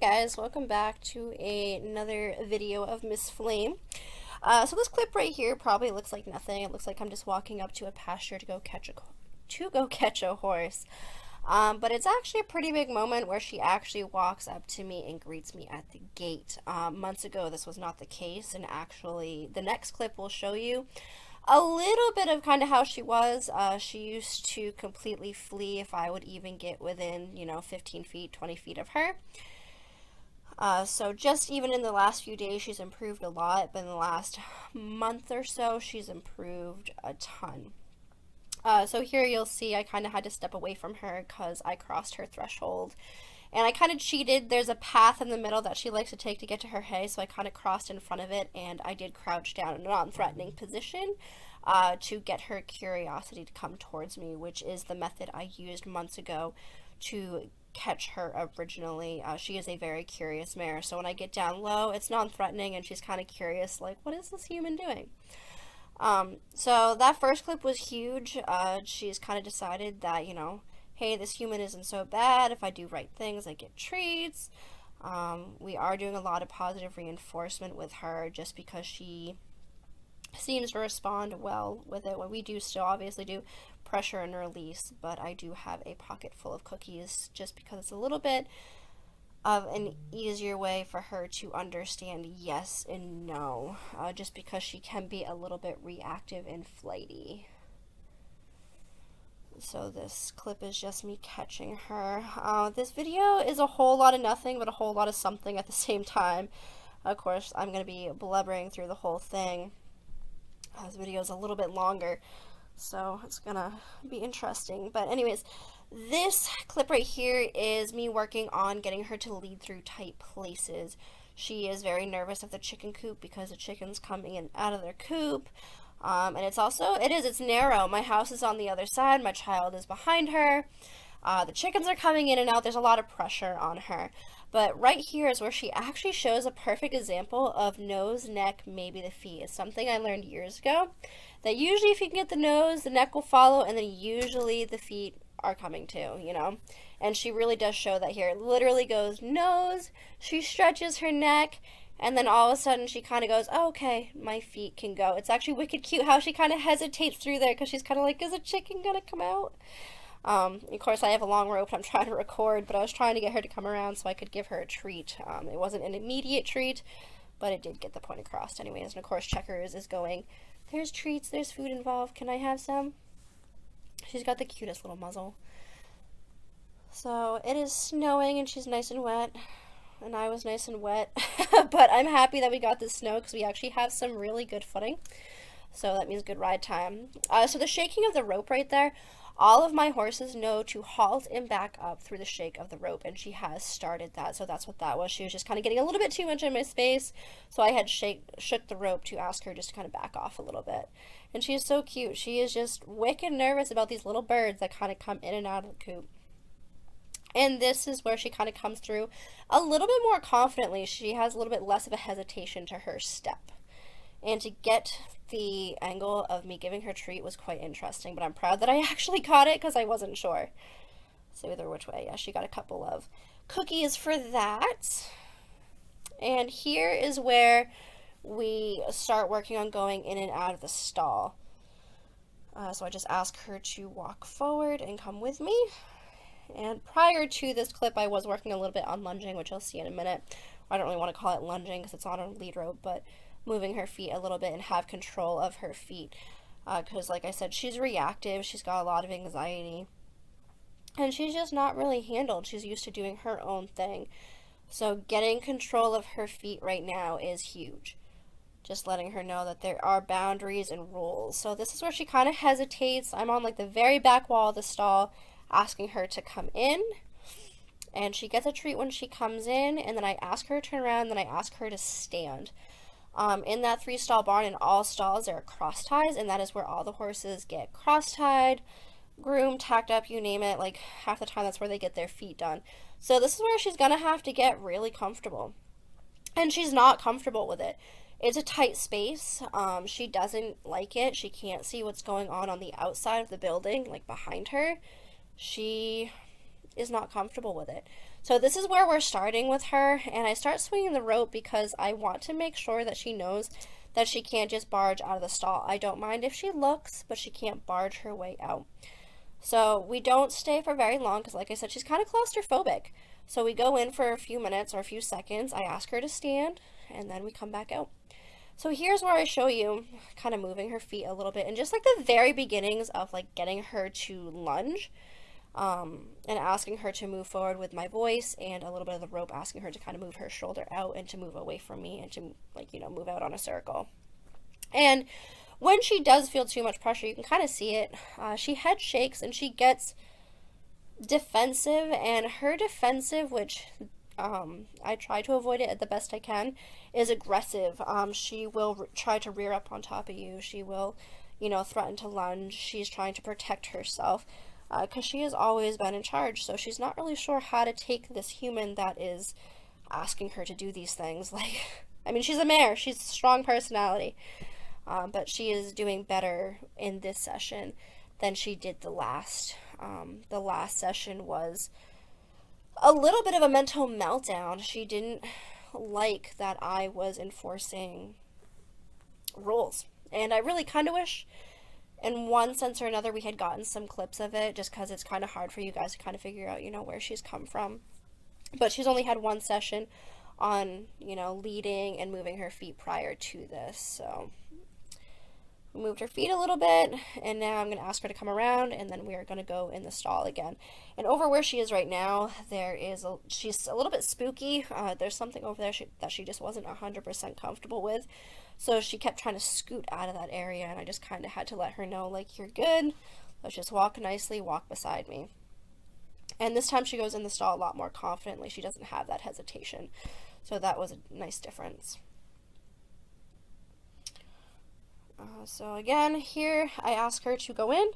guys, welcome back to another video of Miss Flame. So this clip right here probably looks like nothing. It looks like I'm just walking up to a pasture to go catch a horse. But it's actually a pretty big moment where she actually walks up to me and greets me at the gate. Months ago this was not the case, and actually the next clip will show you a little bit of kind of how she was. She used to completely flee if I would even get within, 15 feet, 20 feet of her. So just even in the last few days, she's improved a lot, but in the last month or so, she's improved a ton. So here you'll see I kind of had to step away from her because I crossed her threshold. And I kind of cheated. There's a path in the middle that she likes to take to get to her hay, so I kind of crossed in front of it, and I did crouch down in a non-threatening position to get her curiosity to come towards me, which is the method I used months ago to catch her originally. She is a very curious mare, so when I get down low, it's non-threatening, and she's kind of curious, like, what is this human doing? So that first clip was huge. She's kind of decided that, hey, this human isn't so bad. If I do right things, I get treats. We are doing a lot of positive reinforcement with her just because she seems to respond well with it. When we do still obviously do pressure and release, but I do have a pocket full of cookies just because it's a little bit of an easier way for her to understand yes and no, just because she can be a little bit reactive and flighty. So this clip is just me catching her. This video is a whole lot of nothing, but a whole lot of something at the same time. Of course, I'm going to be blubbering through the whole thing. This video is a little bit longer, so it's going to be interesting. But anyways, this clip right here is me working on getting her to lead through tight places. She is very nervous of the chicken coop because the chicken's coming in out of their coop. And it's narrow. My house is on the other side. My child is behind her. The chickens are coming in and out. There's a lot of pressure on her. But right here is where she actually shows a perfect example of nose, neck, maybe the feet. It's something I learned years ago. That usually if you can get the nose, the neck will follow, and then usually the feet are coming too, And she really does show that here. It literally goes nose, she stretches her neck, and then all of a sudden she kind of goes, oh, okay, my feet can go. It's actually wicked cute how she kind of hesitates through there because she's kind of like, is a chicken going to come out? Of course, I have a long rope I'm trying to record, but I was trying to get her to come around so I could give her a treat. It wasn't an immediate treat, but it did get the point across anyways. And of course, Checkers is going, there's treats, there's food involved, can I have some? She's got the cutest little muzzle. So it is snowing and she's nice and wet. And I was nice and wet. But I'm happy that we got this snow because we actually have some really good footing. So that means good ride time. So the shaking of the rope right there, all of my horses know to halt and back up through the shake of the rope, and she has started that. So that's what that was. She was just kind of getting a little bit too much in my space, so I had shook the rope to ask her just to kind of back off a little bit. And she is so cute. She is just wicked nervous about these little birds that kind of come in and out of the coop. And this is where she kind of comes through a little bit more confidently. She has a little bit less of a hesitation to her step. And to get the angle of me giving her a treat was quite interesting, but I'm proud that I actually caught it because I wasn't sure. So either which way, yeah, she got a couple of cookies for that. And here is where we start working on going in and out of the stall. So I just ask her to walk forward and come with me. And prior to this clip, I was working a little bit on lunging, which you'll see in a minute. I don't really want to call it lunging because it's on a lead rope, but moving her feet a little bit and have control of her feet. Because like I said, she's reactive. She's got a lot of anxiety. And she's just not really handled. She's used to doing her own thing. So getting control of her feet right now is huge. Just letting her know that there are boundaries and rules. So this is where she kind of hesitates. I'm on like the very back wall of the stall, asking her to come in, and she gets a treat when she comes in, and then I ask her to turn around, and then I ask her to stand. In that 3-stall barn, in all stalls, there are cross ties, and that is where all the horses get cross tied, groomed, tacked up, you name it. Like half the time that's where they get their feet done. So this is where she's gonna have to get really comfortable, and she's not comfortable with it. It's a tight space. She doesn't like it. She can't see what's going on the outside of the building, like behind her. She is not comfortable with it. So this is where we're starting with her, and I start swinging the rope because I want to make sure that she knows that she can't just barge out of the stall. I don't mind if she looks, but she can't barge her way out. So we don't stay for very long because, like I said, she's kind of claustrophobic. So we go in for a few minutes or a few seconds. I ask her to stand, and then we come back out. So here's where I show you kind of moving her feet a little bit, and just like the very beginnings of like getting her to lunge, and asking her to move forward with my voice, and a little bit of the rope asking her to kind of move her shoulder out and to move away from me and to, like, you know, move out on a circle. And when she does feel too much pressure, you can kind of see it. She head shakes and she gets defensive, and her defensive, which I try to avoid it at the best I can, is aggressive. She will try to rear up on top of you. She will, you know, threaten to lunge. She's trying to protect herself because she has always been in charge, so she's not really sure how to take this human that is asking her to do these things. Like, I mean, she's a mare. She's a strong personality. But she is doing better in this session than she did the last. The last session was a little bit of a mental meltdown. She didn't like that I was enforcing rules. And I really kind of wish, in one sense or another, we had gotten some clips of it, just because it's kind of hard for you guys to kind of figure out, you know, where she's come from. But she's only had one session on, you know, leading and moving her feet prior to this, so moved her feet a little bit, and now I'm going to ask her to come around, and then we are going to go in the stall again. And over where she is right now, she's a little bit spooky. There's something over there that she just wasn't 100% comfortable with, so she kept trying to scoot out of that area, and I just kind of had to let her know, like, you're good, let's just walk nicely, walk beside me. And this time she goes in the stall a lot more confidently. She doesn't have that hesitation, so that was a nice difference. So again, here I ask her to go in,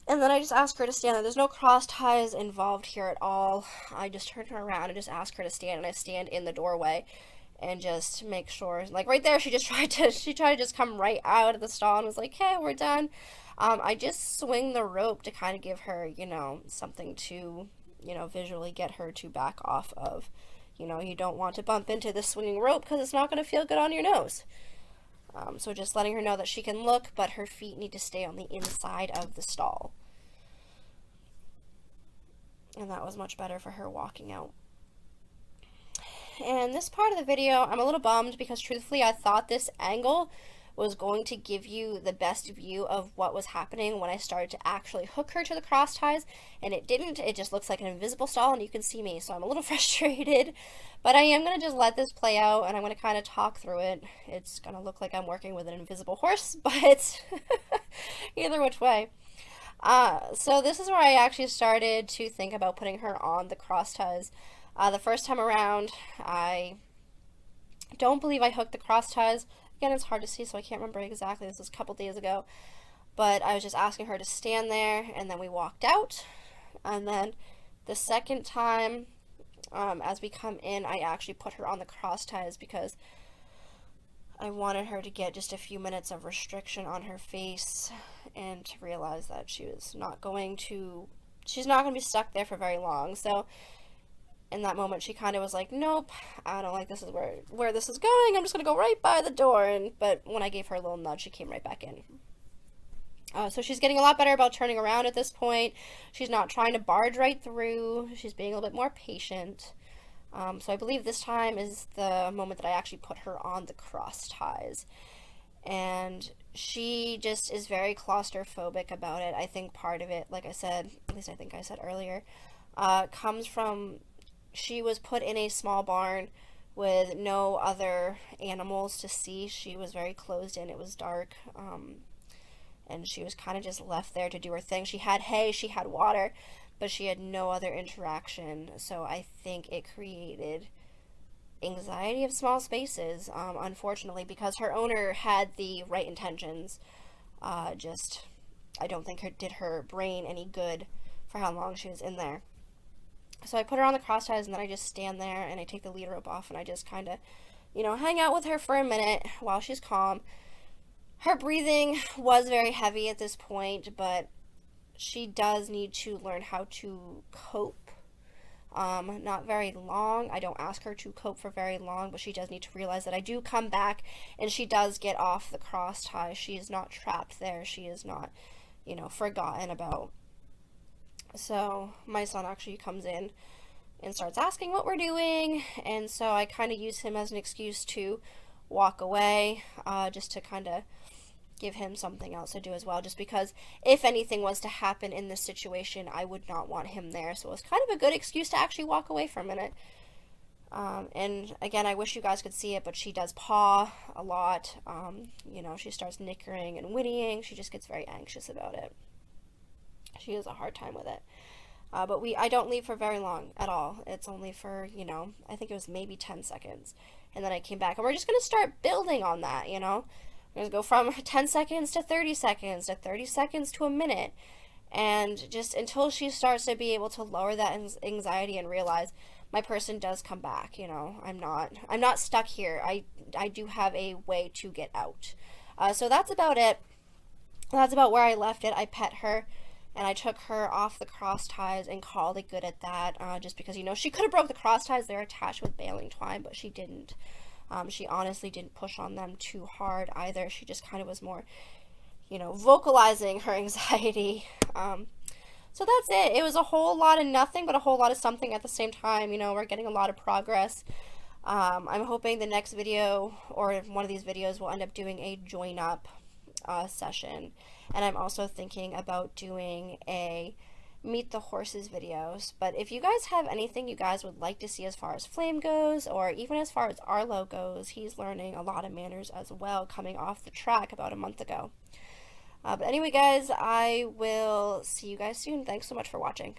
and then I just ask her to stand there. There's no cross ties involved here at all. I just turn her around and just ask her to stand, and I stand in the doorway and just make sure, like right there, she tried to just come right out of the stall and was like, hey, we're done. I just swing the rope to kind of give her, you know, something to, you know, visually get her to back off of. You know, you don't want to bump into the swinging rope because it's not going to feel good on your nose. So just letting her know that she can look, but her feet need to stay on the inside of the stall. And that was much better for her walking out. And this part of the video, I'm a little bummed because truthfully I thought this angle was going to give you the best view of what was happening when I started to actually hook her to the cross ties, and it didn't. It just looks like an invisible stall and you can see me, so I'm a little frustrated. But I am going to just let this play out, and I'm going to kind of talk through it. It's going to look like I'm working with an invisible horse, but either which way. So this is where I actually started to think about putting her on the cross ties. The first time around, I don't believe I hooked the cross ties. Again, it's hard to see, so I can't remember exactly. This was a couple days ago. But I was just asking her to stand there, and then we walked out. And then the second time, as we come in, I actually put her on the cross ties because I wanted her to get just a few minutes of restriction on her face and to realize that she's not going to be stuck there for very long. So in that moment, she kind of was like, nope, I don't like this is where this is going. I'm just going to go right by the door. But when I gave her a little nudge, she came right back in. So she's getting a lot better about turning around at this point. She's not trying to barge right through. She's being a little bit more patient. So I believe this time is the moment that I actually put her on the cross ties. And she just is very claustrophobic about it. I think part of it, like I said, at least I think I said earlier, comes from she was put in a small barn with no other animals to see. She was very closed in. It was dark. And she was kind of just left there to do her thing. She had hay, she had water, but she had no other interaction. So I think it created anxiety of small spaces, unfortunately, because her owner had the right intentions. I don't think it did her brain any good for how long she was in there. So I put her on the cross ties, and then I just stand there, and I take the lead rope off, and I just kind of, you know, hang out with her for a minute while she's calm. Her breathing was very heavy at this point, but she does need to learn how to cope not very long. I don't ask her to cope for very long, but she does need to realize that I do come back and she does get off the cross tie. She is not trapped there. She is not, forgotten about. So my son actually comes in and starts asking what we're doing, and so I kind of use him as an excuse to walk away, just to kind of give him something else to do as well, just because if anything was to happen in this situation, I would not want him there. So it was kind of a good excuse to actually walk away for a minute. And again, I wish you guys could see it, but she does paw a lot. She starts nickering and whinnying. She just gets very anxious about it. She has a hard time with it. But I don't leave for very long at all. It's only for, I think it was maybe 10 seconds. And then I came back. And we're just going to start building on that, We're going to go from 10 seconds to 30 seconds to 30 seconds to a minute. And just until she starts to be able to lower that anxiety and realize my person does come back, I'm not stuck here. I do have a way to get out. So that's about it. That's about where I left it. I pet her. And I took her off the cross ties and called it good at that, just because, she could have broke the cross ties. They're attached with baling twine, but she didn't. She honestly didn't push on them too hard either. She just kind of was more, vocalizing her anxiety. So that's it. It was a whole lot of nothing, but a whole lot of something at the same time. We're getting a lot of progress. I'm hoping the next video, or one of these videos, will end up doing a join up session. And I'm also thinking about doing a meet the horses videos. But if you guys have anything you guys would like to see as far as Flame goes, or even as far as Arlo goes, he's learning a lot of manners as well, coming off the track about a month ago. But anyway, guys, I will see you guys soon. Thanks so much for watching.